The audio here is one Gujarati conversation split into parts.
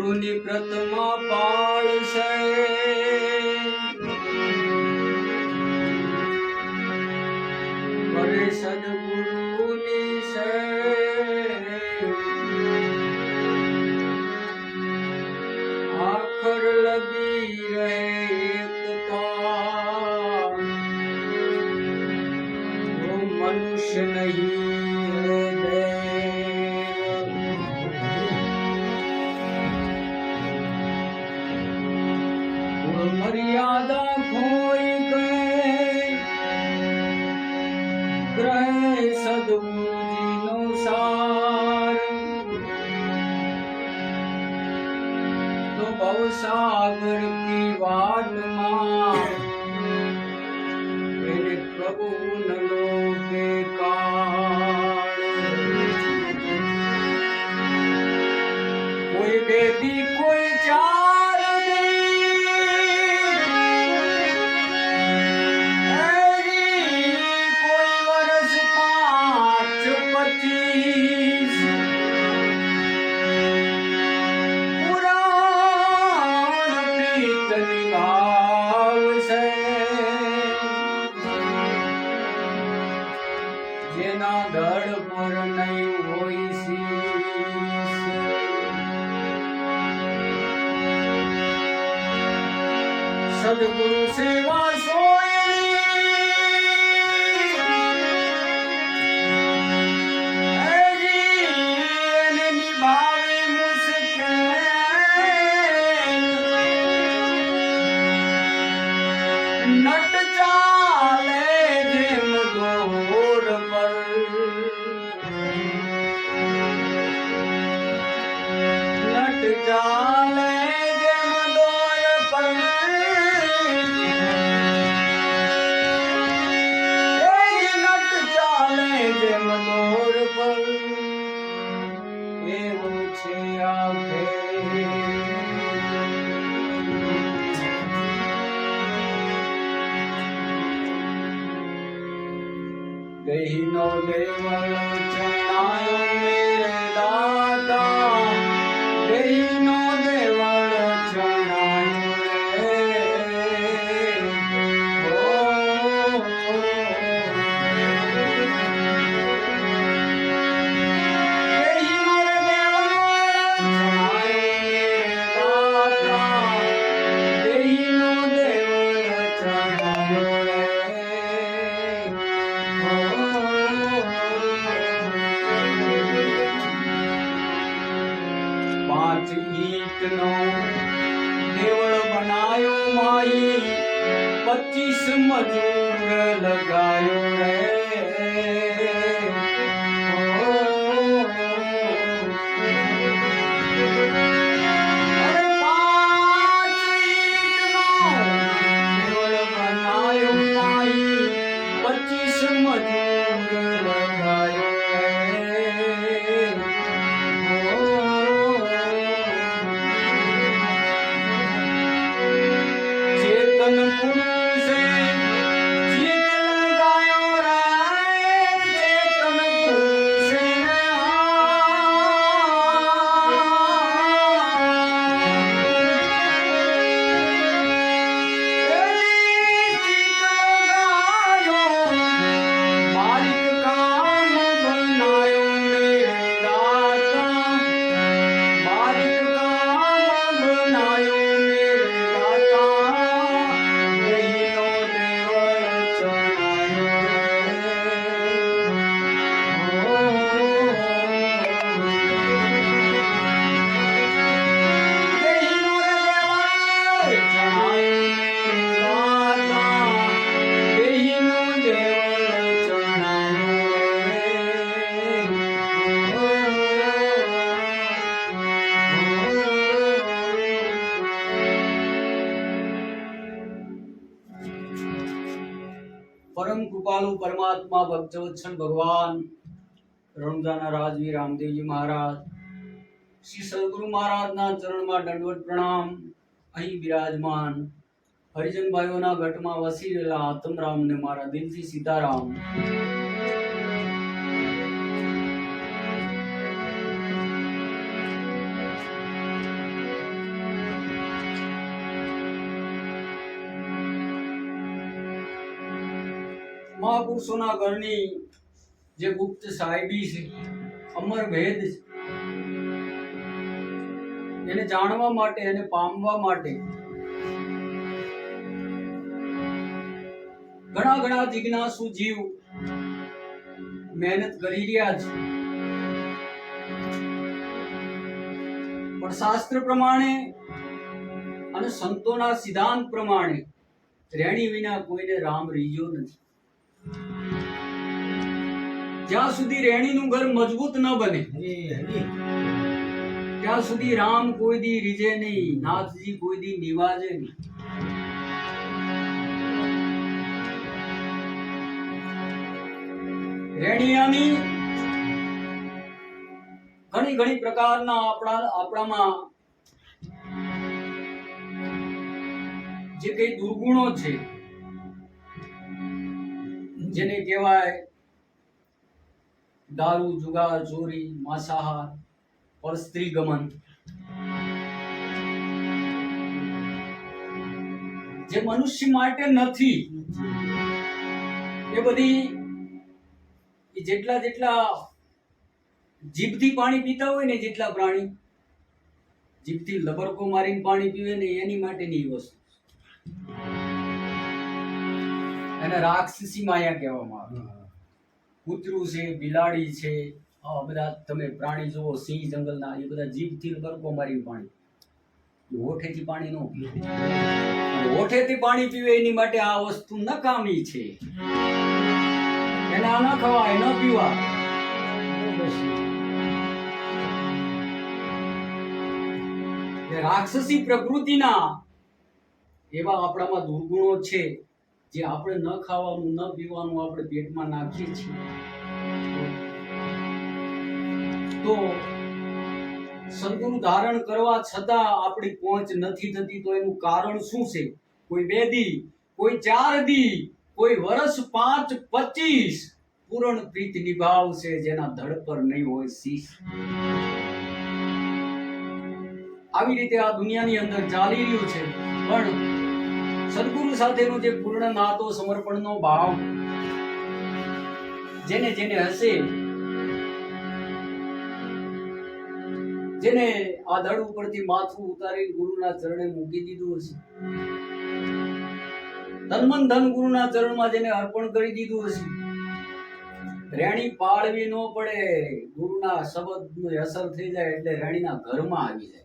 ગુરુની પ્રથમા પાળશે કરે સદગુરુની સે આખર લગી રહે એકતા वो मनुष्य नहीं है देव मर्यादा खोई गए ग्रह सदगुरुजी नो सार तो भवसागर की वाट में प्रभु न लोके काल कोई बेदी कोई चार कोई वर्ष 5-25 पुराण प्रीत निभाव से જેના ધડ પર નહીં હોય શીશ સદગુરુ સેવા સોયલી નિભાવે મુશ્કેલ નટ ચાલે જેમ દોર પર નટ ચાલે જેમ દોર પર નટ ચાલે જેમ દોર પર એવું છે આખે દેહીનો દેવળ ચણાયો મેરે દાતા દેહીનો દેવળ ચણાયો રે દેહીનો દેવળ ચણાયો મેરે દાતા દેહીનો દેવળ ચણાયો રે પાંચ ઈંટનો દેવળ બનાયો માઈ 25 મજૂર લગાયો રે અરે 5 ઈંટનો દેવળ બનાયો માઈ 25 મજૂર લગાયો चेतन पुरुषे चित लगायो राय चेतन पुरुषे चित लगायो मालिक काम बनायो मेरे दाता मालिक काम बनायो मेरे दाता देहीनो देवळ चणायो દેહીનો દેવળ ચણાયો દાતા દેહીનો દેવળ પરમ કૃપાલુ પરમાત્મા ભક્તવત્સલ ભગવાન રણુજાના રાજવીર રામદેવજી મહારાજ શ્રી સદગુરુ મહારાજના ચરણમાં દંડવત પ્રણામ. અહીં બિરાજમાન હરિજન ભાઈઓના ગઢમાં વસી રહેલા આત્મરામને મારા દિલથી સીતારામ. મહાપુરુષોના ઘરની જે ગુપ્ત સાહેબી છે, અમર ભેદ છે, એને જાણવા માટે, એને પામવા માટે ઘણા ઘણા જિજ્ઞાસુ જીવ મહેનત કરી રહ્યા છે. પણ શાસ્ત્ર પ્રમાણે અને સંતોના સિદ્ધાંત પ્રમાણે રેણી વિના કોઈને રામ રીઝ્યો નથી. જ્યાં સુધી રેણીનું ઘર મજબૂત ન બને ત્યાં સુધી રામ કોઈ દી રીઝે નહીં, નાથજી કોઈ દી નિવાજે નહીં. રેણિયાની ઘણી ઘણી પ્રકારના આપણામાં જે કઈ દુર્ગુણો છે, જેને કહેવાય દારૂ, જુગાર, ચોરી, માંસાહાર, પરસ્ત્રી ગમન, જે મનુષ્ય માટે નથી, એ બધી જેટલા જીભથી પાણી પીતા હોય ને, જેટલા પ્રાણી જીભથી લબરકો મારીને પાણી પીવે ને, એની માટેની વસ્તુ, એને રાક્ષસી માયા કહેવામાં આવે. કૂતરું છે, બિલાડી છે, આ બધા તમે પ્રાણી જુઓ, સિંહ જંગલના, એ બધા જીભથી લબરકો મારીને પાણી, હોઠેથી પાણી ન પીવે. હોઠેથી પાણી પીવે એની માટે આ વસ્તુ નકામી છે. એને આ ન ખવાય, ન પીવા. રાક્ષસી પ્રકૃતિના એવા આપણામાં દુર્ગુણો છે, જે આપણે ન ખાવાનું, ન પીવાનું આપણે પેટમાં નાખીએ છીએ. તો સદગુરુ ધારણ કરવા છતાં આપણી પહોંચ નથી થતી. તો એનું કારણ શું છે? કોઈ 2 દી, કોઈ 4 દી, કોઈ વર્ષ 5, 25 પૂરણ પ્રીત નિભાવશે, જેના ધડ પર નહીં હોય શીશ. આવી રીતે આ દુનિયાની અંદર ચાલી રહ્યું છે. પણ સદગુરુ સાથેનો જે પૂર્ણ નાતો, સમર્પણનો ભાવ જેને જેને હશે, જેને આ ધડ ઉપરથી માથું ઉતારી ગુરુના ચરણે મૂકી દીધું હશે, તન ધન ગુરુના ચરણમાં જેને અર્પણ કરી દીધું હશે, રેણી પાળવી ન પડે, ગુરુના શબ્દની અસર થઈ જાય એટલે રેણીના ઘરમાં આવી જાય.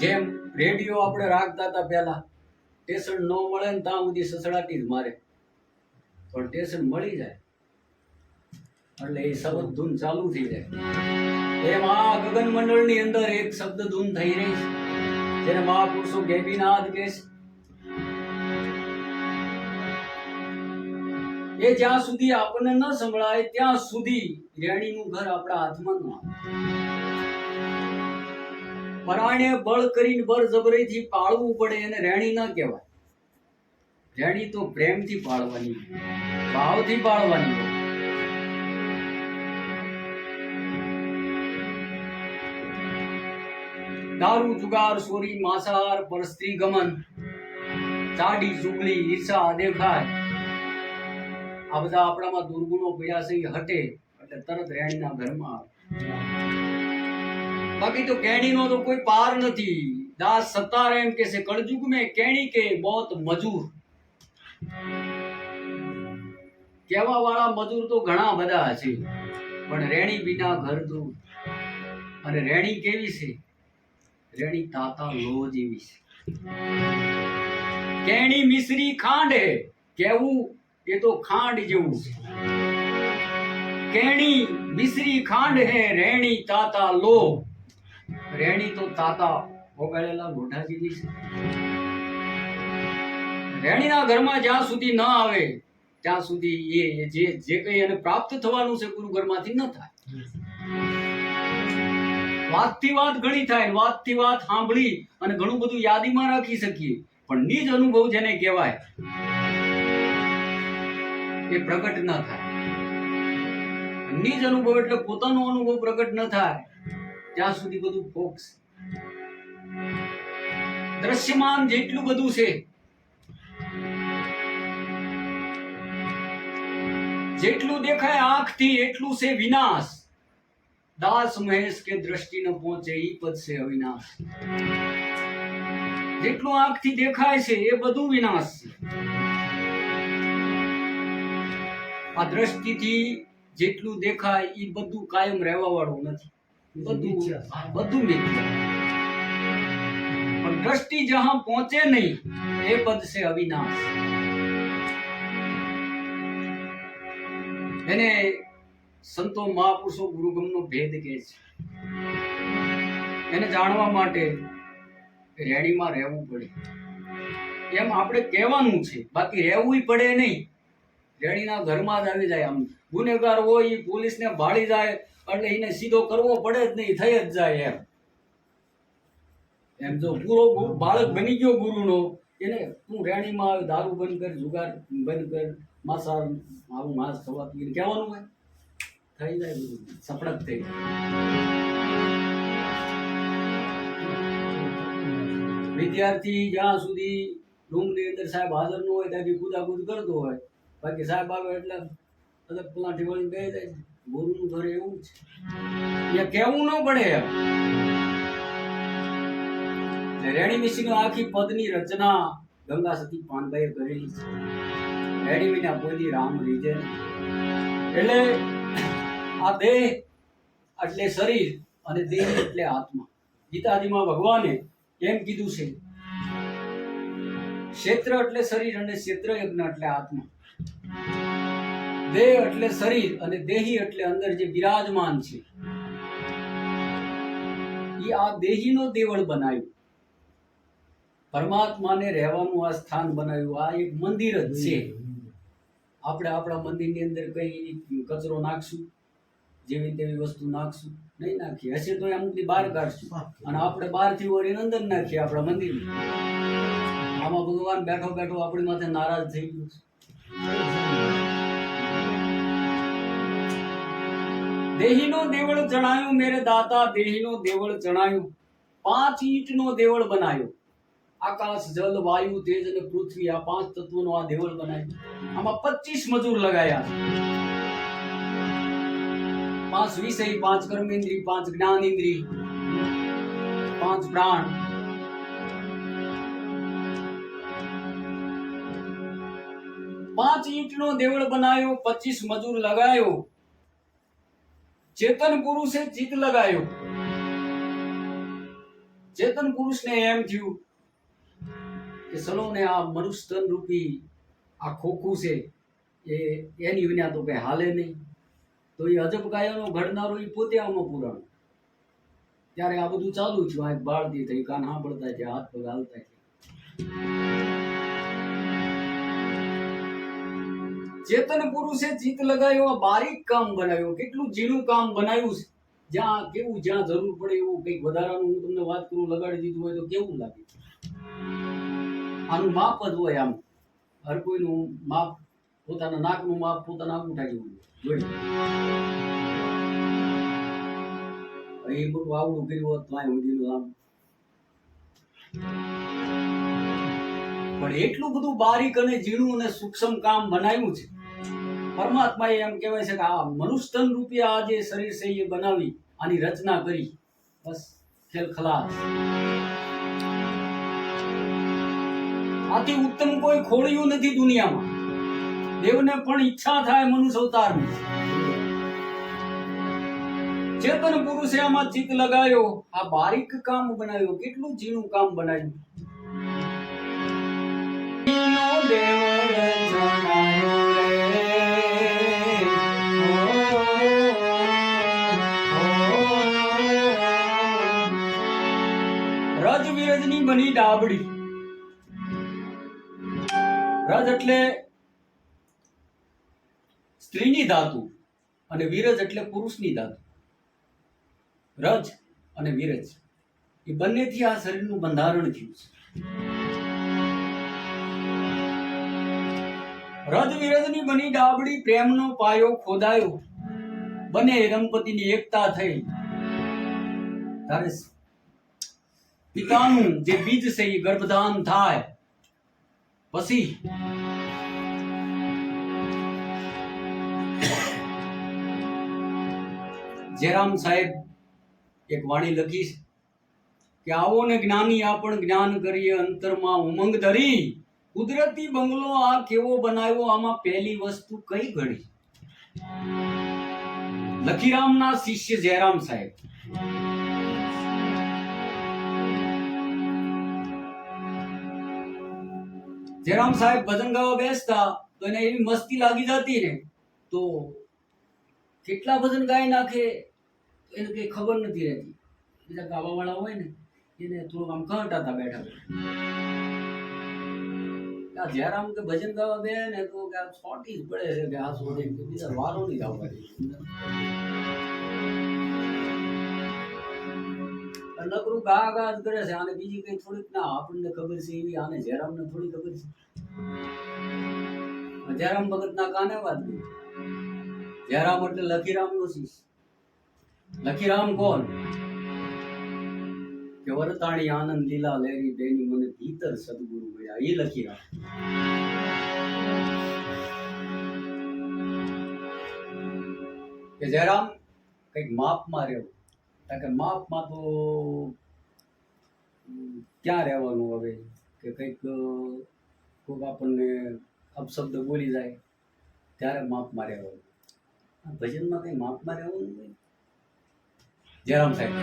જેમ રેડિયો આપણે રાખતા હતા પહેલા, સ્ટેશન ન મળે ને ત્યાં સુધી સસડાટી જ મારે, પણ સ્ટેશન મળી જાય એટલે એ શબ્દ ધૂન ચાલુ થઈ જાય. એમ આ ગગન મંડળની અંદર એક શબ્દ ધૂન થઈ રહી છે, જેને મહાપુરુષો ગેબીનાદ કહે છે. એ જ્યાં સુધી આપણને ન સંભળાય ત્યાં સુધી રેણીનું ઘર આપણા હાથમાં ન આવે. પરાણે બળ કરીને બળજબરીથી પાળવું પડે, એને રેણી ન કહેવાય. રેણી તો પ્રેમથી પાળવાની, ભાવથી પાળવાની. દારૂ, જુગાર, ચોરી, માંસાહાર, પરસ્ત્રી ગમન, ચાડી, ચુગલી, ઈર્ષા, દેખાય, આ બધા આપણામાં દુર્ગુણો પડ્યા છે, એ હટે એટલે તરત રેણીના ઘરમાં આવે. બાકી તો કેણીનો તો કોઈ પાર નથી. દાસ સત્તાર એમ કે છે, કળયુગ में કેણી કે बहुत મજૂર. કહેવા વાળા મજૂર તો ઘણા બધા છે, પણ રેણી વિના ઘર દૂર. અને રેણી કેવી છે? રેણી તાતા લો જેવી છે. કેણી મિશ્રી ખાંડ હે, કેવું એ તો ખાંડ જેવું છે. કેણી મિશ્રી ખાંડ હે, રેણી તાતા લો. રેણી તો તાતા ઓગાળેલા ગોઠા જેવી છે. રેણીના ઘરમાં જ્યાં સુધી ન આવે ત્યાં સુધી એ જે કઈ એને પ્રાપ્ત થવાનું છે ગુરુ ઘરમાંથી ન થાય. વાતથી વાત ઘણી થાય, વાતથી વાત સાંભળી અને ઘણું બધું યાદીમાં રાખી શકીએ, પણ નિજ અનુભવ જેને કહેવાય એ પ્રગટ ન થાય. નિજ અનુભવ એટલે પોતાનો અનુભવ પ્રગટ ન થાય ત્યાં સુધી બધું ફોક્સ. દ્રશ્યમાન જેટલું બધું છે, જેટલું દેખાય આંખથી એટલું છે વિનાશ. દાસ મહેશ કે દ્રષ્ટિ ન પહોંચે ઈ પદ છે અવિનાશ. જેટલું આંખથી દેખાય છે એ બધું વિનાશ છે. આ દ્રષ્ટિથી જેટલું દેખાય એ બધું કાયમ રહેવા વાળું નથી. બધું મિથ્યા. પણ દ્રષ્ટિ જહાં પહોંચે નહીં એ પદ છે અવિનાશ. એને સંતો મહાપુરુષો ગુરુગમનો ભેદ કહે છે. એને જાણવા માટે રેડીમાં રહેવું પડે. એમ આપણે કહેવાનું છે, બાકી રહેવું પડે નહીં. રેડીના ઘરમાં જ આવી જાય. આમ ગુનેગાર હોય એ પોલીસને ભાળી જાય એટલે એને સીધો કરવો પડે જ નહીં, થઈ જ જાય. એમ જો પૂરો બાળક બની ગયો ગુરુનો, એને તું રેણીમાં આવે, દારૂ બંધ કર, જુગાર બંધ કર, માંસાહાર આવું માંસ ખવાતું કહેવાનું હોય, થઈ જાય બધું સપડક થઈ જાય. વિદ્યાર્થી જ્યાં સુધી રૂમની અંદર સાહેબ હાજર ન હોય ત્યાંથી કુદાકુદ કરતો હોય, બાકી સાહેબ આવે એટલે અલગ પલાઠી વળી બે જાય. ગુરુનું ઘર એવું છે, એ કહેવું ન પડે. રેણી મિશીનો આખી પદની રચના ગંગા સતી પાનભાઈએ કરેલી છે. રેણી વિના કોઈ રામ રીજે. એટલે આ દેહ એટલે શરીર અને દેહ એટલે આત્મા. ગીતાજીમાં ભગવાને એમ કીધું છે, ક્ષેત્ર એટલે શરીર અને ક્ષેત્ર યજ્ઞ એટલે આત્મા. દેહ એટલે શરીર અને દેહી એટલે અંદર જે બિરાજમાન છે એ આ દેહીનો દેવળ બનાવ્યું. પરમાત્માને રહેવાનું આ સ્થાન બનાવ્યું. આ એક મંદિર જ છે. આપણે આપણા મંદિરની અંદર કઈ કચરો નાખશું, જેવી તેવી વસ્તુ નાખશું નહીં? નાખીએ. હશે તો અમુકથી બહાર કાઢશું અને આપણે બહારથી વળીને અંદર નાખીએ આપણા મંદિરમાં. આમાં ભગવાન બેઠો બેઠો આપણી માથે નારાજ થઈ ગયું છે. દેહીનો દેવળ ચણાયું મેરે દાતા, દેહીનો દેવળ ચણાયું. 5 ઈંટનો દેવળ બનાવ્યો. આકાશ, જલ, વાયુ, તેજ અને પૃથ્વી, આ 5 તત્વોનો આ દેવળ બનાવ્યું. આમાં 25 મજૂર લગાયા. 5 વિષય, 5 કર્મેન્દ્રિય, 5 જ્ઞાનેન્દ્રિય, 5 પ્રાણ. પાંચ ઈંટનો દેવળ બનાવ્યો, 25 મજૂર લગાયો. ચેતન પુરુષે ચિત્ત લગાયો. ચેતન પુરુષને એમ થયું કે ચલો ને આ મનુષ્ય તન રૂપી આ ખોખું છે એની વિના તો કઈ હાલે નહીં. તો એ અજબ કાયાનો ઘડનારો એ પોતે આમાં પુરાણો. ત્યારે આ બધું ચાલુ થયું. આ બાળતી થઈ, કાન સાંભળતા છે, હાથ પગ હાલતા છે. ચેતન પુરુષે ચિત્ત લગાવ્યો, આ બારીક કામ બનાવ્યું. કેટલું ઝીણું કામ બનાવ્યું છે. જ્યાં કેવું, જ્યાં જરૂર પડે એવું કંઈક વધારાનું હું તમને વાત કરું, લગાડી દીધું હોય તો કેવું લાગે? આનું માપ જ હોય. આમ હર કોઈનું માપ, પોતાના નાકનું માપ પોતાના અંગૂઠા જેવું જોઈ. એ બધું આવડું કર્યું હોત તો આ ઉડીનું આમ. પણ એટલું બધું બારીક અને ઝીણું અને સૂક્ષ્મ કામ બનાવ્યું છે. પરમાત્માએ એમ કહેવાય છે કે આ મનુષ્ય તન રૂપી આ જે શરીર છે એ બનાવી, આની રચના કરી, બસ ખેલ ખલાસ. આથી ઉત્તમ કોઈ ખોળ્યું નથી દુનિયામાં. દેવને પણ ઈચ્છા થાય મનુષ્ય અવતારની. ચેતન પુરુષે આમાં ચિત્ત લગાયો, આ બારીક કામ બનાવ્યું. કેટલું ઝીણું કામ બનાવ્યું. રજ વિરજની બની ડાબડી. રજ એટલે સ્ત્રીની ધાતુ અને વિરજ એટલે પુરુષની ધાતુ. રજ અને વિરજ એ બંનેથી આ શરીરનું બંધારણ થયું છે. રજ વિરજની બની ડાબડી, પ્રેમનો પાયો ખોદાયો. બંને દંપતીની એકતા થઈ. તારે પિતાનું જે બીજ છે એ ગર્ભધાન થાય પછી જયરામ સાહેબ એક વાણી લખી કે આવો ને જ્ઞાની આપણ જ્ઞાન કરીએ અંતરમાં ઉમંગ ધરી કુદરતી બંગલો આ કેવો બનાવ્યો આમાં પહેલી વસ્તુ કઈ ઘડી. લખીરામના શિષ્ય જયરામ સાહેબ જયરામ સાહેબ ભજન ગાવા બેસતા તો એને એવી મસ્તી લાગી જતી ને તો કેટલા ભજન ગાઈ નાખે એને કઈ ખબર નથી રહેતી. બીજા ગાવા વાળા હોય ને એને થોડુંક આમ કંટાતા બેઠા બેઠા. જયરામ કે ભજન ગાવા બે ને તો કે આ છોટી જ પડે છે કે આ છોડી બીજા વારો નહીં આવવા દે. નકરું ગા ગા જ કરે છે. આને બીજી કઈ થોડીક ના આપણને ખબર છે એવી આને જયરામને થોડી ખબર છે. જયરામ ભગત ના કાને વાત ગઈ. જયરામ એટલે લખીરામ નો શિષ્ય. લખીરામ કોણ કે વરતાણી આનંદ લીલા લેરી દેની મને ભીતર સદગુરુ મળ્યા એ લખીરામ. કે જયરામ કઈક માપમાં રહેવું. કે માપમાં તો ક્યાં રહેવાનું હવે કે કઈક કોઈક આપણને અપશબ્દ બોલી જાય ત્યારે માપમાં રહેવાનું. ભજનમાં કઈ માપમાં રહેવાનું નહીં. જયરામ સાહેબ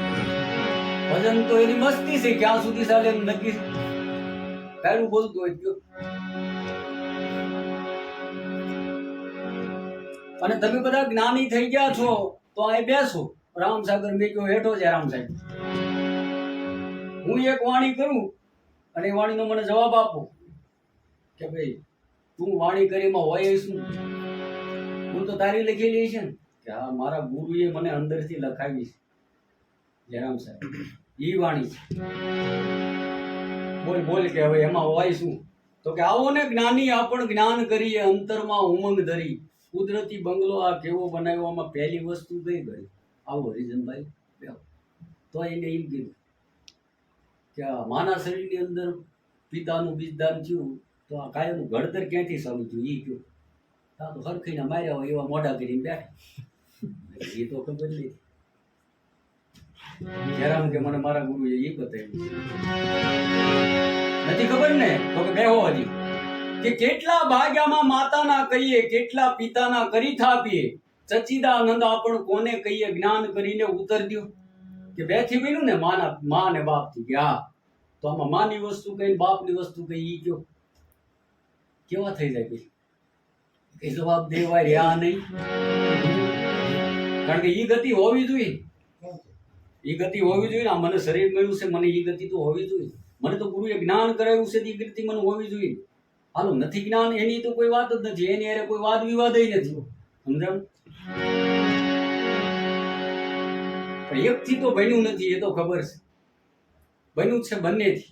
ભજન તો એની મસ્તી છે ક્યાં સુધી ચાલે એમ નક્કી પહેલું બોલતું હોય ગયો. અને તમે બધા જ્ઞાની થઈ ગયા છો તો અહીં બેસો. રામસાગર મેં કયો હેઠો જયરામ સાહેબ હું એક વાણી કરું અને એ વાણીનો મને જવાબ આપો કે ભાઈ તું વાણી કરીમાં હોય શું. હું તો તારી લખેલી છે ને કે હા મારા ગુરુએ મને અંદરથી લખાવી છે. જયરામ સાહેબ ઈ વાણી છે. બોલ બોલ કે હવે એમાં હોય શું. તો કે આવો ને જ્ઞાની આપણ જ્ઞાન કરીએ અંતરમાં ઉમંગ ધરી કુદરતી બંગલો આ કેવો બનાવ્યો આમાં પહેલી વસ્તુ કઈ ગઈ. આવો હરિજનભાઈ તો એને એમ કીધું કે માના શરીરની અંદર પિતાનું બીજદાન થયું તો આ કાયમનું ઘડતર ક્યાંથી સારું થયું એ કયો. તો હરખીને માર્યા હોય એવા મોઢા કરીને બેઠા એ તો ખબર નહીં. જયરામ કે મને મારા ગુરુએ એ બતાવ્યું નથી ખબર ને તો કે બેહો હજી કે કેટલા ભાગ્યામાં માતાના કહીએ કેટલા પિતાના કરી થાપીએ સચ્ચિદાનંદ આપણ કોને કહીએ જ્ઞાન કરીને ઉતર દ્યો. કે બે થી બન્યું ને મા ને બાપ થી કે હા તો આમાં માની વસ્તુ કઈ બાપની વસ્તુ કઈ ઈ કયો કેવા થઈ જાય પછી એ જવાબ દેવાય રહ્યા નહીં. કારણ કે ઈ ગતિ હોવી જોઈએ. ઈ ગતિ હોવી જોઈએ ને મને શરીર મળ્યું છે મને ઈ ગતિ તો હોવી જોઈએ. મને તો ગુરુએ જ્ઞાન કરાવ્યું છે ઈ ગતિ મને હોવી જોઈએ. હાલો નથી જ્ઞાન એની તો કોઈ વાત જ નથી. એની હારે કોઈ વાદ વિવાદ નથી. સમજાણ એક થી તો બન્યું નથી એ તો ખબર છે. બન્યું છે બંનેથી.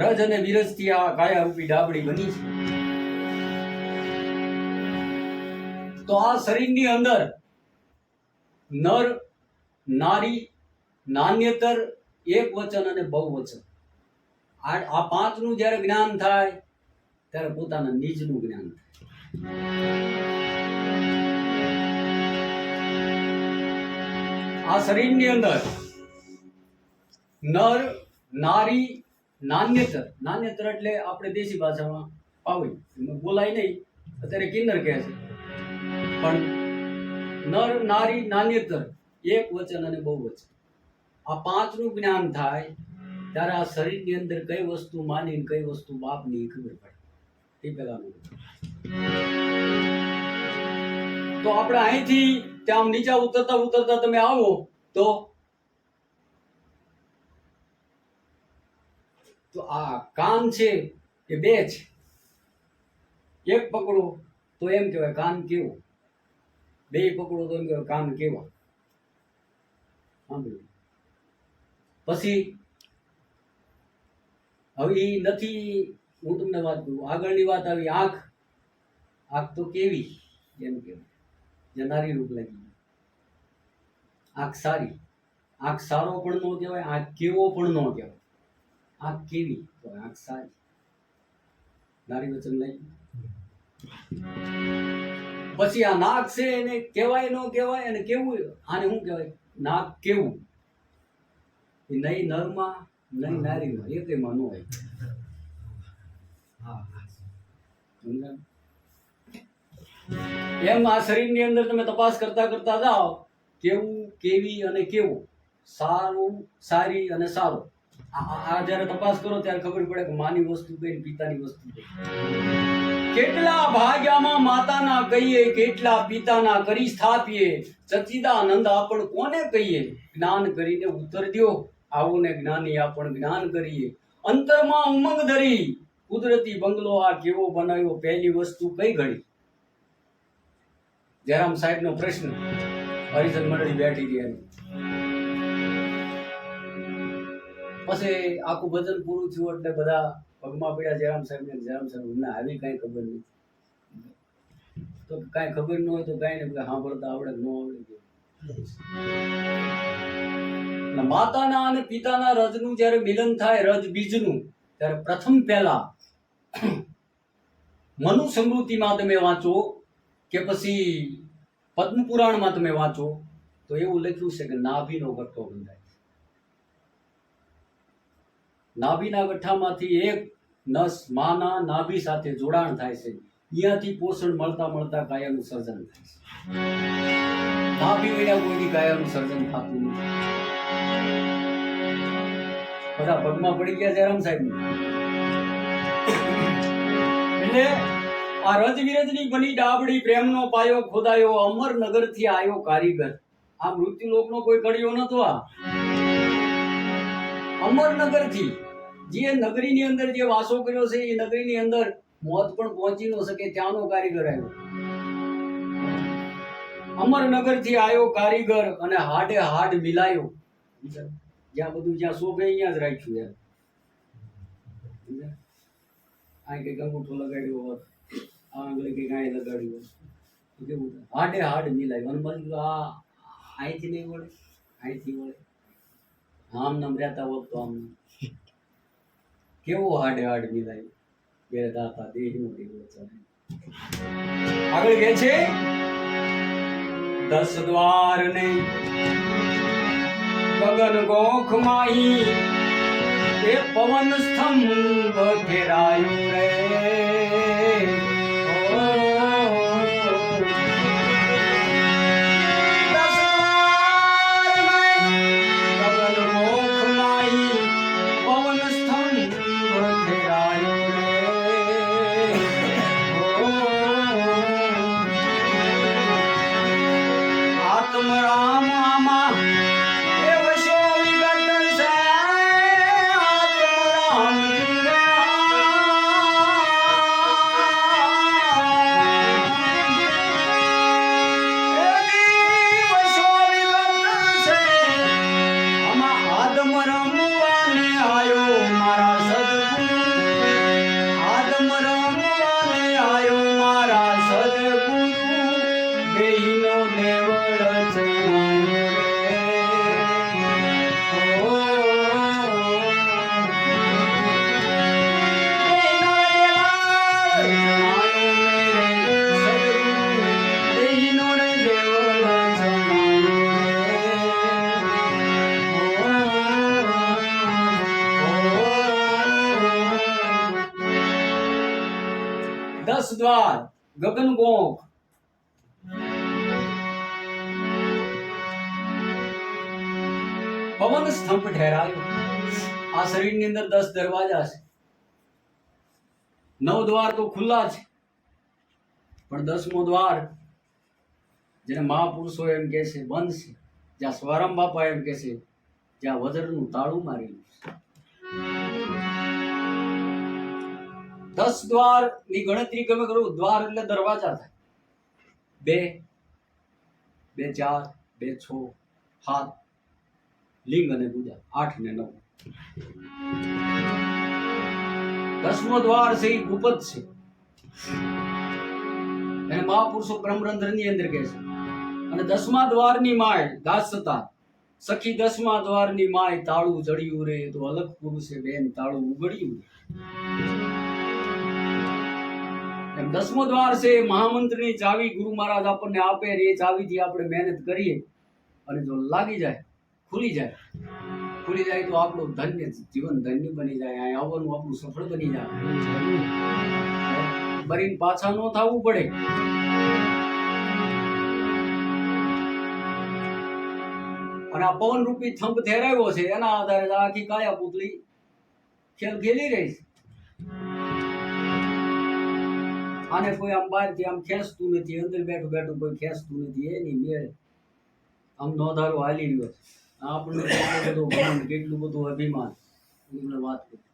રજ અને વિરજ થી આ કાયા રૂપી ડાબડી બની છે. તો આ શરીરની અંદર નર નારી નાન્યતર એક વચન અને બહુવચન આ પાંચનું જ્યારે જ્ઞાન થાય ત્યારે પોતાના નિજનું જ્ઞાન થાય. આ શરીરની અંદર નર નારી નાન્યતર નાન્યતર એટલે આપણે દેશી ભાષામાં પાવી બોલાય નહીં અત્યારે કિન્નર કહે છે પણ નર નારી નાન્યતર એક વચન અને બહુવચન આ પાંચનું જ્ઞાન થાય ત્યારે આ શરીરની અંદર કઈ વસ્તુ માની કઈ વસ્તુ બાપની ખબર પડે. એ પેલાનું તો આપણે અહીંથી ત્યાં નીચા ઉતરતા ઉતરતા તમે આવો તો આ કાન છે એ બે છે. એક પકડો તો એમ કહેવાય કાન કેવો. બે પકડો તો એમ કહેવાય કાન કેવા. પછી હવે એ નથી. હું તમને વાત કરું આગળની વાત આવી આંખ. આંખ તો કેવી એમ કહેવાય જે નારી રૂપ લાગી. આંખ સારી આંખ સારો પણ ન કહેવાય, આંખ કેવો પણ ન કહેવાય. આંખ કેવી તો આંખ સારી. નારી વચન નહીં. પછી આ નાક છે એને કહેવાય ન કહેવાય, અને કેવું આને શું કહેવાય? નાક કેવું એ નહીં નરમાં નહીં નારીમાં એકેયમાં ન હોય. સમજાયું? એમ આ શરીરની અંદર તમે તપાસ કરતા કરતા જાઓ, કેવું કેવી અને કેવું, સારું સારી અને સારું. આ જ્યારે તપાસ કરો ત્યારે ખબર પડે કે માની વસ્તુ કઈ ને પિતાની વસ્તુ કઈ. કેટલા ભાગ્યામાં માતાના કહીએ, કેટલા પિતાના કરી સ્થાપીએ. સચ્ચિદાનંદ આપણ કોને કહીએ? જ્ઞાન કરીને ઉત્તર દ્યો, આવો ને જ્ઞાની આપણ જ્ઞાન કરીએ. અંતરમાં ઉમંગ ધરી કુદરતી બંગલો આ કેવો બનાવ્યો, પહેલી વસ્તુ કઈ ઘડી? જયરામ સાહેબ નો પ્રશ્ન. હરિજન મંડળી બેઠી ગયા. પછી આખું ભજન પૂરું થયું એટલે બધા પગમાં પડ્યા જયરામ સાહેબ ને. જયરામ સાહેબ અમને આવી કઈ ખબર નથી. તો કઈ ખબર ન હોય તો કઈ ને સાંભળતા આવડે ન આવડે. માતાના અને પિતાના રજનું જ્યારે મિલન થાય, રજ બીજનું, ત્યારે પ્રથમ પહેલા મનુ સમૃદ્ધિમાં તમે વાંચો કે પછી પદ્મ પુરાણમાં તમે વાંચો તો એવું લખ્યું છે કે નાભીનો ગઠ્ઠો બંધાય. નાભીના ગઠ્ઠામાંથી એક નસ માના નાભી સાથે જોડાણ થાય છે. અહીંયાથી પોષણ મળતા મળતા કાયાનું સર્જન થાય છે. નાભી વિના કોઈની કાયાનું સર્જન થતું નથી. બધા પગમાં પડી ગયા જયરામ સાહેબ. એટલે આ રજ વિરજની બની ડાબડી, પ્રેમનો પાયો ખોદાયો, અમરનગર થી આયો કારીગર. આ મૃત્યુલોકનો કોઈ કડિયો નતો. આ અમરનગર થી જે નગરીની અંદર જે વાસો કર્યો છે, એ નગરીની અંદર મોત પણ પહોંચી ન શકે ત્યાંનો કારીગર આવ્યો. અમરનગર થી આયો કારીગર અને હાડે હાડ મિલાયો. જ્યાં બધું જ્યાં શોભે અહીંયા જ રાખ્યું. યાર આ કઈક અંગૂઠો લગાડ્યો હોત, આ આંગળી કઈક આય લગાડ્યું હોત, કેવું હાડે હાડ મિલાયું. અને બધું આ અહીંથી નહીં વળે, અહીંથી વળે. આમ નામ રહેતા હોત તો આમ કેવો હાડે હાડ મિલાયું. બે દાતા દેહનું દેવો ચાલે. આગળ કે છે 10 દ્વાર ને ગગન ગોખ માહી, એ પવન સ્તંભ ઘેરાયું રે. દ્વાર ગગન ગોખ, પવન સ્તંભ ઠેરાયો. આ શરીરની અંદર 10 દરવાજા છે. 9 દ્વાર તો ખુલ્લા છે, પણ 10મો દ્વાર જેને મહાપુરુષો એમ કે છે બંધ છે. જ્યાં સ્વરામ બાપા એમ કે છે જ્યાં વજ્રનું તાળું મારેલું છે. 10 દ્વાર ની ગણતરી તમે કરો. દ્વાર એટલે દરવાજા થાય. 2, 2, 4, 2, 6, 7 લિંગ અને ગુજા, 8 ને 9. 10મો દ્વાર છે એ ગુપત છે. એને મહાપુરુષો બ્રહ્મરંધ્ર ની અંદર કહે છે. અને 10મા દ્વારની માય દાસતા સખી 10મા દ્વારની માય તાળું જડ્યું રે તો અલગ પુરુષે બેન તાળું ઉગડ્યું રે. એમ 10મો દ્વાર છે મહામંત્રની ચાવી ગુરુ મહારાજ આપણને આપે રે. એ ચાવીથી આપણે મહેનત કરીએ અને જો લાગી જાય, ખુલી જાય તો આપણું ધન્ય જીવન ધન્ય બની જાય. અહીં આવવાનું આપણું સફળ બની જાય. બરીને પાછા ન થવું પડે. અને આ પવન રૂપી થંભ થેરાવ્યો છે એના આધારે આખી કાયા પુતળી ખેલ ખેલી રહી છે. આને કોઈ આમ બહારથી આમ ખેંચતું નથી, અંદર બેઠું બેઠું કોઈ ખેંચતું નથી. એની મેળ આમ નોંધારો હાલી રહ્યો છે. આપણને કેટલું બધું ઘમંડ, કેટલું બધું અભિમાન, વાત કરી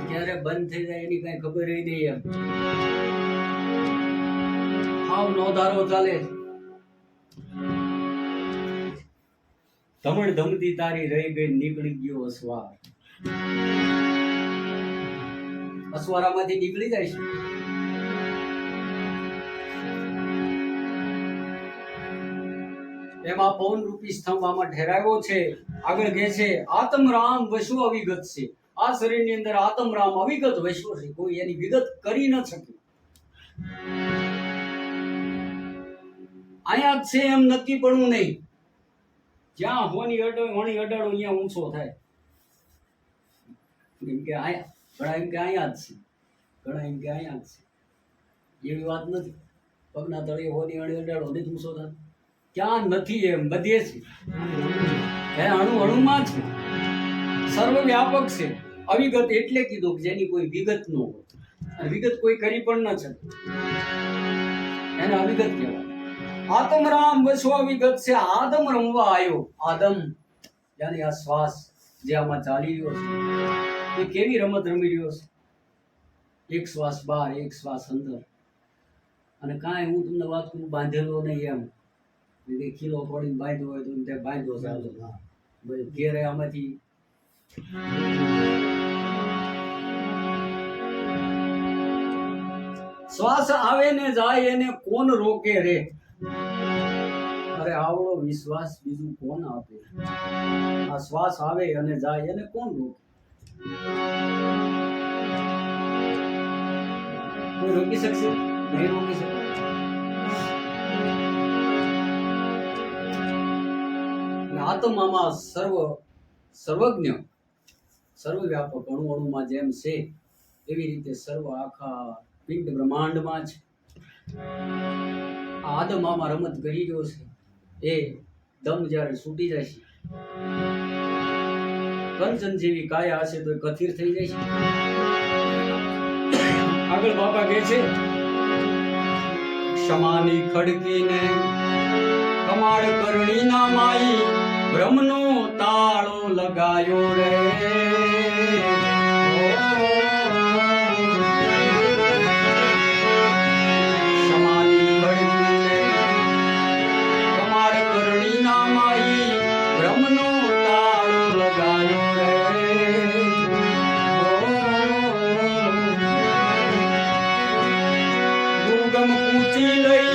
ક્યારે બંધ થઈ જાય એની કઈ ખબર નહીં. એમ આવ નોંધારો ચાલે. ધમણ ધમતી તારી રહી ગઈ, નીકળી ગયો અસવાર. અસવારામાંથી નીકળી જાય છે. એમાં પવન રૂપી સ્તંભ આમાં ઠેરાવ્યો છે. આગળ કહે છે આત્મરામ વશો અવિગત છે. આ શરીરની અંદર આત્મરામ અવિગત વશો છે. કોઈ એની વિગત કરી ન શકે. અહીંયા જ છે એમ નક્કી પડવું નહીં. જ્યાં હોની અડાડો અહીંયા ઊંચો થાય. એમ કે આયા, ઘણા એમ કે અહીંયા જ છે, ઘણા એમ કે અહીંયા જ છે. એવી વાત નથી. પગના તળે હોની અડાડો નથી ઊંચો થાય. ક્યાં નથી, એમ બધે છે. એ અણુ અણુમાં છે. સર્વવ્યાપક છે. અવિગત એટલે કીધું કે જેની કોઈ વિગત ન હોય. અને વિગત કોઈ કરી પણ ન શકે એને અવિગત કહેવાય. આત્મરામ વસો અવિગત છે. આદમ રમવા આવ્યો. આદમ યાની આ શ્વાસ જે આમાં ચાલી રહ્યો છે એ કેવી રમત રમી રહ્યો છે. એક શ્વાસ બહાર, એક શ્વાસ અંદર. અને કાંઈ હું તમને વાત કરું બાંધેલો નહીં. એમ ખીલો પડીને બાંધ્યો હોય તો ત્યાં બાંધ્યો ચાલો. ઘેરે આમાંથી શ્વાસ આવે ને જાય એને કોણ રોકે રે. અરે આવડો વિશ્વાસ બીજું કોણ આપે. આ શ્વાસ આવે અને જાય એને કોણ રોકે. કોઈ રોકી શકશે? નહીં રોકી શકે. આત્મામાં સર્વજ્ઞ, સર્વવ્યાપક, અણુ અણુમાં જેમ છે એવી રીતે સર્વ આખા પિંડ બ્રહ્માંડમાં છે. આદમ આમાં રમત કરી રહ્યો છે. એ દમ જ્યારે છૂટી જાય છે, કંચન જેવી કાયા હશે તો એ કથિર થઈ જાય છે. આગળ બાપા કહે છે ક્ષમાની ખડકીને કમાડ કરણીના માઈ બ્રહ્મનો તાળો લગાયો રે. ક્ષમાની ખડકીને કમાડ કરણીના માઈ બ્રહ્મનો તાળો લગાયો રે. ભૂગમ પૂછી લઈ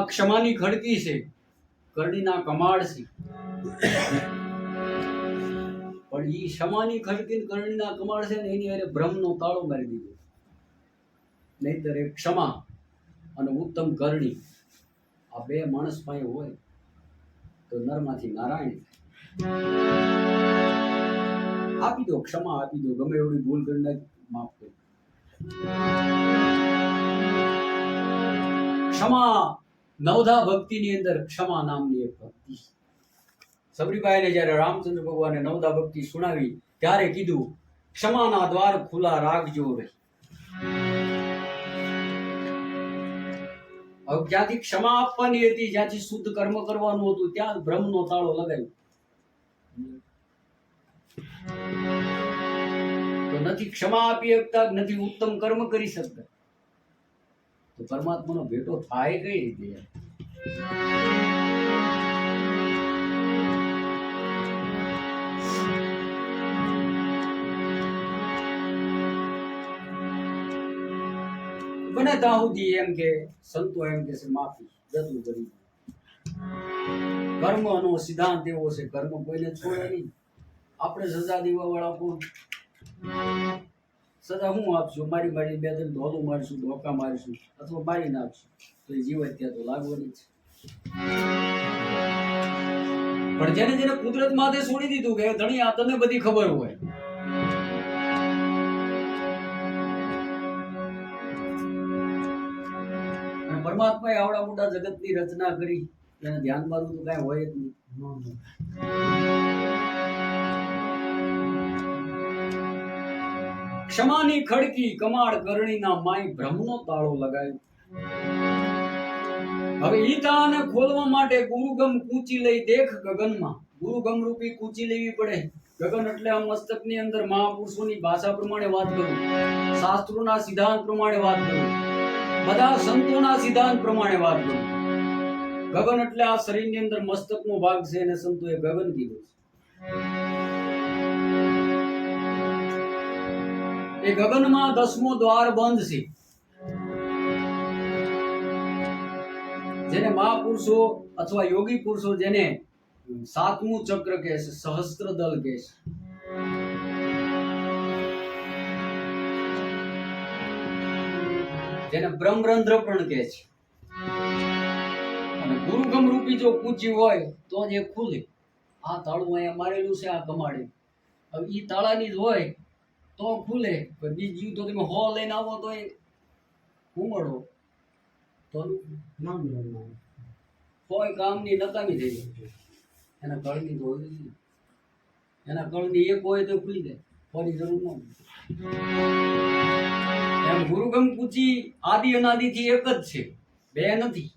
ક્ષમાની ખડકી છે, કરણીના કમાડ છે. પણ ઈ ક્ષમાની ખડકી કરણીના કમાડ છે ને એની અરે બ્રહ્મનો તાળો મારી દીધો. નહીતર એક ક્ષમા અને ઉત્તમ કરણી આ બે માણસ પાસે હોય તો નરમાંથી નારાયણ. આપી દો, ક્ષમા આપી દો, ગમે એવડી ભૂલ કરીને માફ કરો. ક્ષમા, નવધા ભક્તિની અંદર ક્ષમા નામની એક ભક્તિ. સબરીબાઈને જ્યારે રામચંદ્ર ભગવાને નવધા ભક્તિ સુણાવી ત્યારે કીધું, ક્ષમાના દ્વાર ખુલ્લા રાખજો રે. હવે જ્યાંથી ક્ષમા આપવાની હતી, જ્યાંથી શુદ્ધ કર્મ કરવાનું હતું, ત્યાં બ્રહ્મનો તાળો લગાવ્યો. તો નથી ક્ષમા આપી શકતા, નથી ઉત્તમ કર્મ કરી શકતા, તો પરમાત્માનો ભેટો થાય કઈ રીતે? બને ત્યાં સુધી એમ કે સંતો એમ કે છે માફી જતું કરી. કર્મનો સિદ્ધાંત એવો છે, કર્મ કોઈને છોડે નહીં. આપણે સજા દેવા વાળા કોણ? સજા હું આપશું? મારી બે ત્રણ ધોલું મારીશું, ધોકા મારીશું, અથવા મારી નાખશું, તો એ જીવત ત્યાં તો લાગવાની છે. પણ જેને જેને કુદરત માથે છોડી દીધું કે ધણી આ તને બધી ખબર હોય, અને પરમાત્માએ આવડા મોટા જગતની રચના કરી, એને ધ્યાન મારવું તો કઈ હોય જ નહીં. ક્ષમાની ખડકી કમાડ કરણીના માય બ્રહ્મનો તાળો લગાવ્યો. હવે ઈ તાળાને ખોલવા માટે ગુરુગમ કૂંચી લઈ દેખ ગગનમાં. ગુરુગમ રૂપી કૂંચી લેવી પડે. ગગન એટલે આ મસ્તકની અંદર મહાપુરુષોની ભાષા પ્રમાણે વાત કરું, શાસ્ત્રોના સિદ્ધાંત પ્રમાણે વાત કરું, બધા સંતોના સિદ્ધાંત પ્રમાણે વાત કરું. ગગન એટલે આ શરીરની અંદર મસ્તકનો ભાગ છે, અને સંતોએ ગગન કીધું છે. એ ગગનમાં 10મો દ્વાર બંધ છે, જેને મહાપુરુષો અથવા યોગી પુરુષો જેને 7મું ચક્ર કહે છે, સહસ્ત્ર દલ કહે છે. જેને બ્રહ્મરંધ્ર પણ કહે છે. અને ગુરુગમ રૂપી જો કૂંચી હોય તો જ એ ખુલે. આ તાળું અહીંયા મારેલું છે, આ કમાડે. હવે ઈ તાળાની જ હોય તો ખુલે, પણ બીજું તો તમે હો લઈને આવો તો એ ઘૂમડો તો કોઈ કામની નકામી થઈ જાય. એના કળની તો હોય, એના કળની એક હોય તો ખુલી જાય, ફરી જરૂર ન. એમ ગુરુગમ કૂચી આદિ અનાદિથી એક જ છે, બે નથી.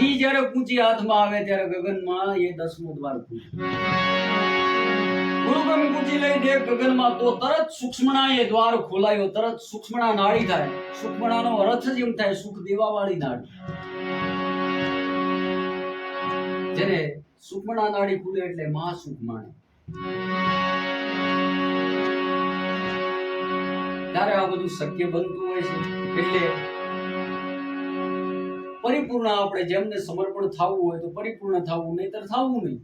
ઈ જ્યારે કૂચી હાથમાં આવે ત્યારે ગગનમાં એ 10મો દ્વાર ખુલે. ગુરુગમ કૂચી લઈ દેખ ગગનમાં, તો તરત સૂક્ષ્મણા એ દ્વાર ખોલાયો. તરત સૂક્ષ્મણા નાળી થાય. સૂક્ષ્મણાનો અર્થ જ એમ થાય સુખ દેવા વાળી નાળી. જેને સૂક્ષ્મણા નાળી ખુલે એટલે મહાસુખ માણે. ત્યારે આ બધું શક્ય બનતું હોય છે. એટલે પરિપૂર્ણ આપણે જેમને સમર્પણ થવું હોય તો પરિપૂર્ણ થવું, નહીતર થવું નહીં.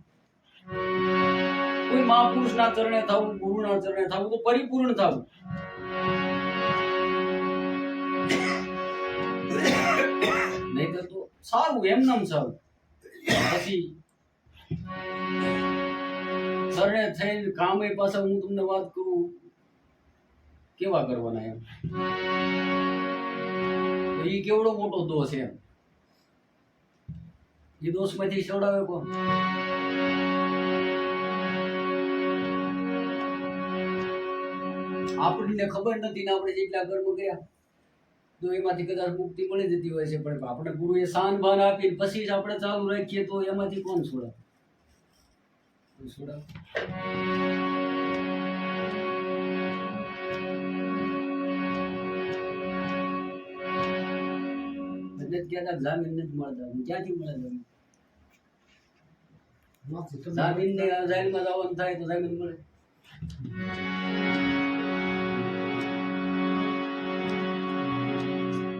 કોઈ મહાપુરુષના ચરણે થવું, ગુરુના ચરણે થવું, તો પરિપૂર્ણ થવું. નહીતર તો સારું, એમનામ સારું. પછી ચરણે થઈને કામે પાછા હું તમને વાત કરું કેવા કરવાના એમ. એ કેવડો મોટો દોષ એમ. એ દોષમાંથી છોડાવે કોણ? આપણને ખબર નથી ને આપણે જેટલા કર્મ કર્યા તો એમાંથી કદાચ મુક્તિ મળી જતી હોય છે, પણ આપણે ગુરુએ શાન ભાન આપીને પછી જ આપણે ચાલુ રાખીએ તો એમાંથી કોણ છોડાવે? જામીન નથી મળતા. ક્યાંથી મળે જામીન? જામીન ને જેલમાં જવાનું થાય તો જામીન મળે.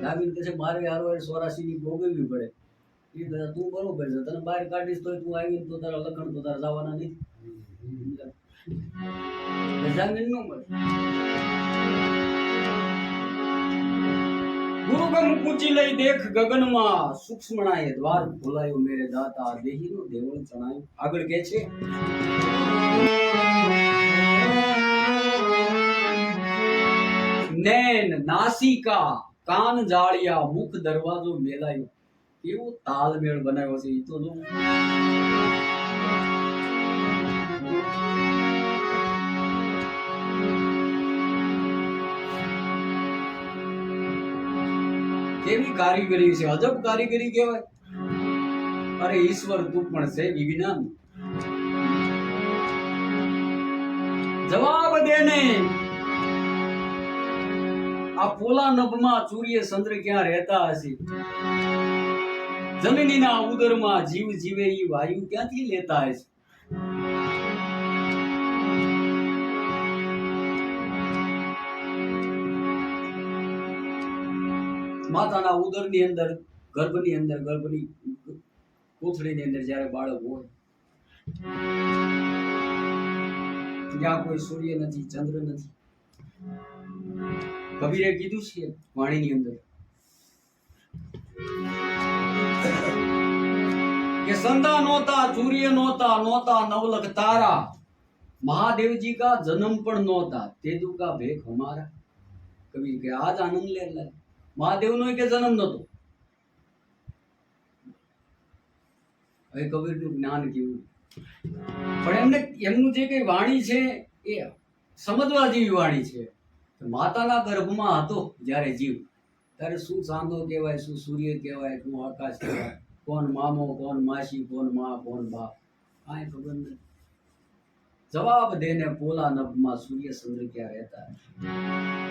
જામીન કે છે મારે હારો 84 ની ભોગવવી પડે. એ બધા તું બરોબર છે, તને બહાર કાઢીશ તો તું આવીને તો તારા લખણ તો તારા જવાના નહીં. જામીન ન મળે. ગુરુગમ કૂચી લઈ દેખ ગગનમાં સૂક્ષ્મણાએ દ્વાર ખોલાયો મેરે દાતા દેહીનો દેવળ ચણાયો. આગળ કે છે નૈન નાસિકા કાન જાળિયા મુખ દરવાજો મેલાયો. કેવો તાલમેળ બનાવ્યો છે ઈ તો જો. કેવી કારીગરી છે, અજબ કારીગરી કહેવાય. અરે ઈશ્વર તું પણ છે વિજ્ઞાન. જવાબ દેને આ પોલા નભમાં સૂર્ય ચંદ્ર ક્યાં રહેતા હશે? જનનીના ઉદરમાં જીવ જીવે ઈ વાયુ ક્યાંથી લેતા હશે? માતાના ઉદરની અંદર, ગર્ભની કોથળીની અંદર જ્યારે બાળક હોય ત્યાં કોઈ સૂર્ય નથી, ચંદ્ર નથી. કબીરે કીધું છે વાણીની અંદર કે સંતા નોતા, સૂર્ય નોતા, નોતા નવલખ તારા, महादेव जी का जन्म पण नहोता, तेदू का भेख हमारा. कबीर के आज आनंद ले લે. મહાદેવ નો કે જન્મ નતો. હવે કબીર નું જ્ઞાન કેવું, પણ એમનું જે કઈ વાણી છે એ સમજવા જેવી વાણી છે. માતાના ગર્ભમાં હતો જ્યારે જીવ, ત્યારે શું ચાંદો કહેવાય, શું સૂર્ય કહેવાય, શું આકાશ કહેવાય, કોણ મામો, કોણ માસી, કોણ માં, કોણ બાપ, કાંઈ ખબર નથી. જવાબ દેને પોલા નભમાં સૂર્ય ચંદ્ર ક્યાં રહેતા હે?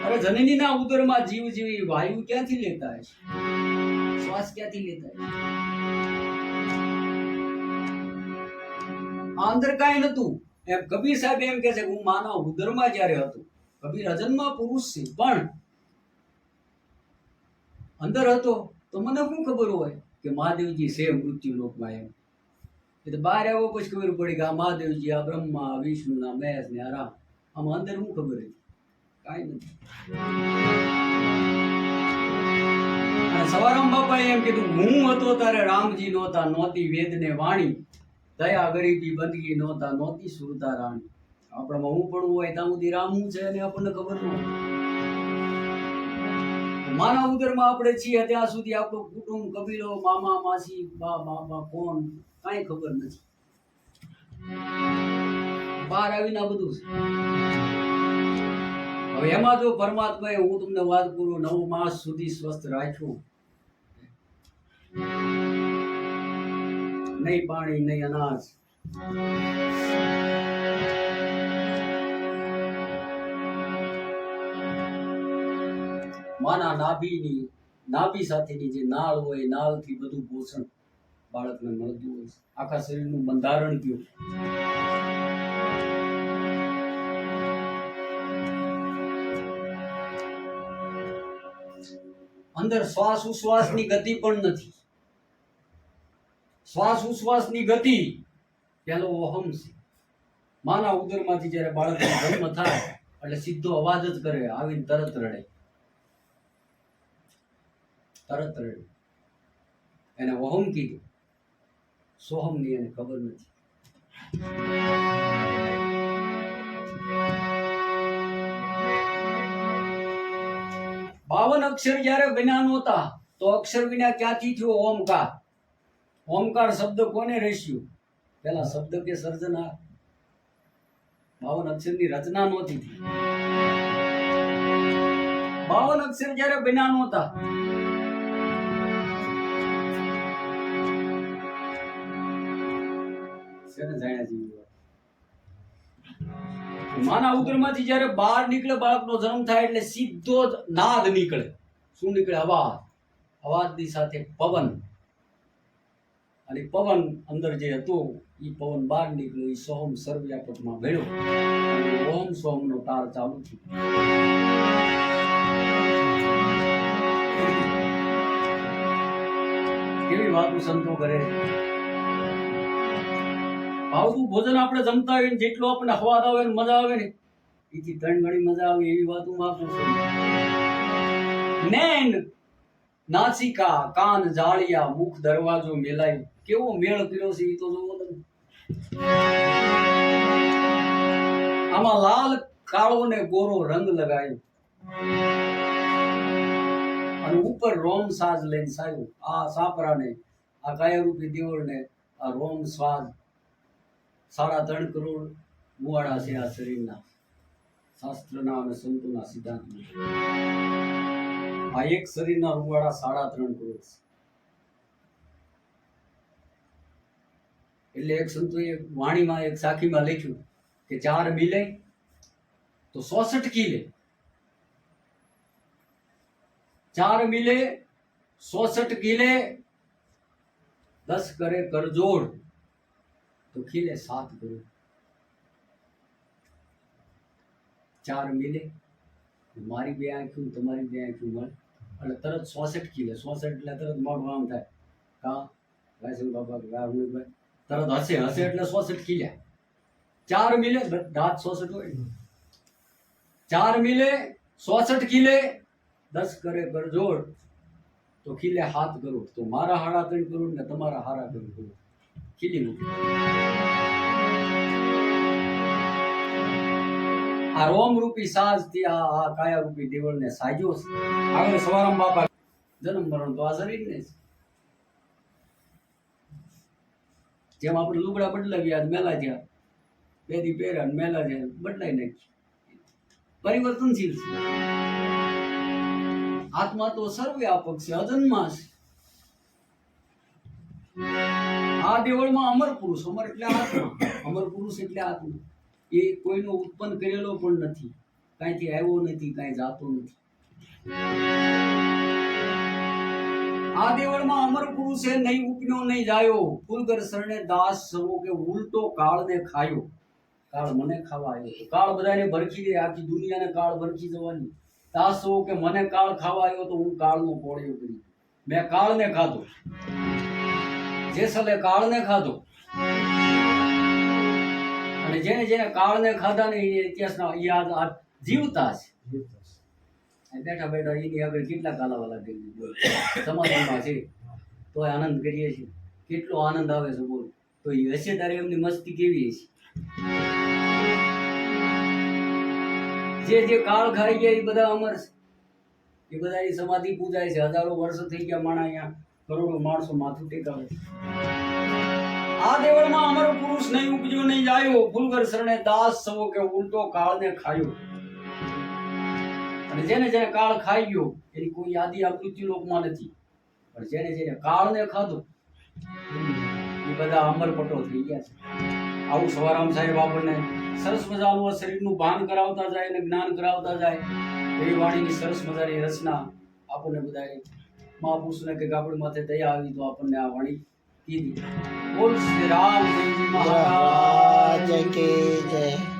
અરે જનનીના ઉદરમાં જીવ જેવી વાયુ ક્યાંથી લેતા હશે? શ્વાસ ક્યાંથી લેતા હશે? અંદર કાંઈ નતું. એમ કબીર સાહેબ એમ કે છે હું માના ઉદરમાં જ્યારે હતો. કબીર અજન્મા પુરુષ છે, પણ અંદર હતો તો મને શું ખબર હોય કે મહાદેવજી છે મૃત્યુ લોકમાં? એમ એ તો બહાર આવ્યો પછી ખબર પડી કે આ મહાદેવજી, આ બ્રહ્મા, વિષ્ણુ ના મહેશ ને આ રામ. આમાં અંદર શું ખબર હતી? કાંઈ નથી. સવારામ બાપાએ એમ કીધું હું હતો ત્યારે રામજી નહોતા, નહોતી વેદ ને વાણી, દયા ગરીબી બંદગી નહોતા, નહોતી સુરતા રાણી. આપણામાં હું પણ હોય ત્યાં સુધી રામ હું છે અને આપણને ખબર ન હોય. માના ઉદરમાં આપણે છીએ ત્યાં સુધી આપણું કુટુંબ, કબીલો, મામા, માસી, બા, બાપા, કોણ, કાંઈ ખબર નથી. બહાર આવીને આ બધું છે. હવે એમાં જો પરમાત્માએ, હું તમને વાત કરું, 9 માસ સુધી સ્વસ્થ રાખ્યું, નહીં પાણી, નહીં અનાજ, માના નાભી સાથેની જે નાળ હોય, નાળથી બધું પોષણ બાળકને મળતું હોય. આખા શરીરનું બંધારણ કયું, અંદર શ્વાસ ઉશ્વાસની ગતિ પણ નથી. શ્વાસ ઉશ્વાસની ગતિ પેલો ઓહમ છે. માના ઉદરમાંથી જ્યારે બાળકનો જન્મ થાય એટલે સીધો અવાજ જ કરે, આવીને તરત રડે. એને ઓહમ કીધું. સોહમ ની એને ખબર નથી. 52 અક્ષર જ્યારે બન્યા નહોતા તો અક્ષર વિના ક્યાંથી થયો ઓમકાર? ઓમકાર શબ્દ કોને રચ્યું? પેલા શબ્દ કે સર્જના? 52 અક્ષરની રચના નહોતી થઈ. 52 અક્ષર જ્યારે બન્યા નહોતા માના ઉદરમાંથી જ્યારે બહાર નીકળે, બાળકનો જન્મ થાય એટલે સીધો જ નાદ નીકળે. શું નીકળે? અવાજ. અવાજની સાથે પવન, અને પવન અંદર જે હતો એ પવન બહાર નીકળ્યો, એ સોહમ સર્વવ્યાપકમાં ભળ્યો. ઓમ સોહમનો તાર ચાલુ થયો. કેવી વાતો સંતો કરે. ભાવતું ભોજન આપણે જમતા હોય ને જેટલો આપણને સ્વાદ આવે ને મજા આવે ને, એથી 3 ગણી મજા આવે એવી વાતો માં નૈન નાસિકા કાન જાળિયા મુખ દરવાજો મેલાયો. કેવો મેળ કર્યો છે એ તો જોવો તમે. આમાં લાલ કાળો ને ગોરો રંગ લગાયો અને ઉપર રોમ સાજ લઈને સાયો. આ સાપરાને, આ કાયારૂપી દેવળને આ રોમ સ્વાદ 3.5 કરોડ મુવાડા છે આ શરીરના, શાસ્ત્રના અને સંતોના સિદ્ધાંત. આ એક શરીરના રૂવાડા 3.5 કરોડ છે. એટલે એક સંતોએ વાણીમાં એક સાખીમાં લખ્યું કે 4 મિલે તો 66 કિલે, 4 મિલે 66 કિલે, 10 કરે કરજોડ તો ખીલે 7 કરોડ. 4 મિલે મારી 2 આંખું તમારી 2 આંખું મળે એટલે તરત 66 કિલે. 66 એટલે તરત મોઢું આમ થાય કા વાયસુ બાબા રાહુલભાઈ તરત હસે એટલે 66 કિલ્યા. 4 મિલે દાંત 66 હોય. 4 મિલે 66 કિલે, 10 કરે કરજોડ તો ખીલે 7 કરોડ. તો મારા 3.5 કરોડ ને તમારા 3.5 કરોડ ખીલી મૂકી. આ રોમ રૂપી સાજ થી આ કાયા રૂપી દેવળ ને સાજ્યો છે. આગળ સવારામ બાપા જન્મ મરણ તો આ શરીર ને છે. જેમ આપણે લુગડા બદલાવ્યા મેલા થયા, 2 દી પહેર્યા મેલા થયા, બદલાઈ નાખ્યું. પરિવર્તનશીલ છે. આત્મા તો સર્વવ્યાપક છે, અજન્મા છે. આ દેવળમાં અમર પુરુષ, અમર એટલે આત્મા, અમર પુરુષ એટલે આત્મા. એ કોઈનો ઉત્પન્ન કરેલો પણ નથી, કાંઈથી આવ્યો નથી, કાંઈ જાતો નથી. આ દેવળમાં અમર પુરુષે નહીં ઉપન્યો નહીં જાયો, ફૂલગર શરણે દાસ સવો કે ઉલટો કાળને ખાયો. કાળ મને ખાવા આવ્યો તો કાળ બધાને ભરખી દે, આખી દુનિયાને કાળ ભરખી જવાની. દાસ સવો કે મને કાળ ખાવા આવ્યો તો હું કાળનો કોળિયો કરી, મેં કાળને ખાધો. જેસલે કાળને ખાધો અને જેને જેને કાળને ખાધા ને એ ઇતિહાસના યાદ જીવતા છે. બેઠા બેઠા એની આગળ કેટલા કાલાવાલા સમાધાનમાં છે તો આનંદ કરીએ છીએ. કેટલો આનંદ આવે છે બોલ. તો એ હશે ત્યારે એમની મસ્તી કેવી છે. જે કાળ ખાઈ ગયા એ બધા અમર છે. એ બધાની સમાધિ પૂજાય છે. હજારો વર્ષ થઈ ગયા માણા અહીંયા, કરોડો માણસો માથું ટેકાવે. આ દેવળમાં અમર પુરુષ નહીં ઉપજ્યો નહીં જાયો, ફૂલગર શરણે દાસ સવો કે ઉલટો કાળને ખાયો. અને જેને જેને કાળ ખાઈ ગયો એની કોઈ યાદી આ મૃત્યુ લોકમાં નથી, પણ જેને જેને કાળને ખાધો એ બધા અમરપટો થઈ ગયા છે. આવું સવારામ સાહેબ આપણને સરસ મજાનું શરીરનું ભાન કરાવતા જાય અને જ્ઞાન કરાવતા જાય. એવી વાણીની સરસ મજાની રચના આપણને બધાએ મહાપુરુષને કે આપણી માથે દયા આવી તો આપણને આ વાણી કીધી. બોલ શ્રી રામ જય મહારાજ જય કે જય.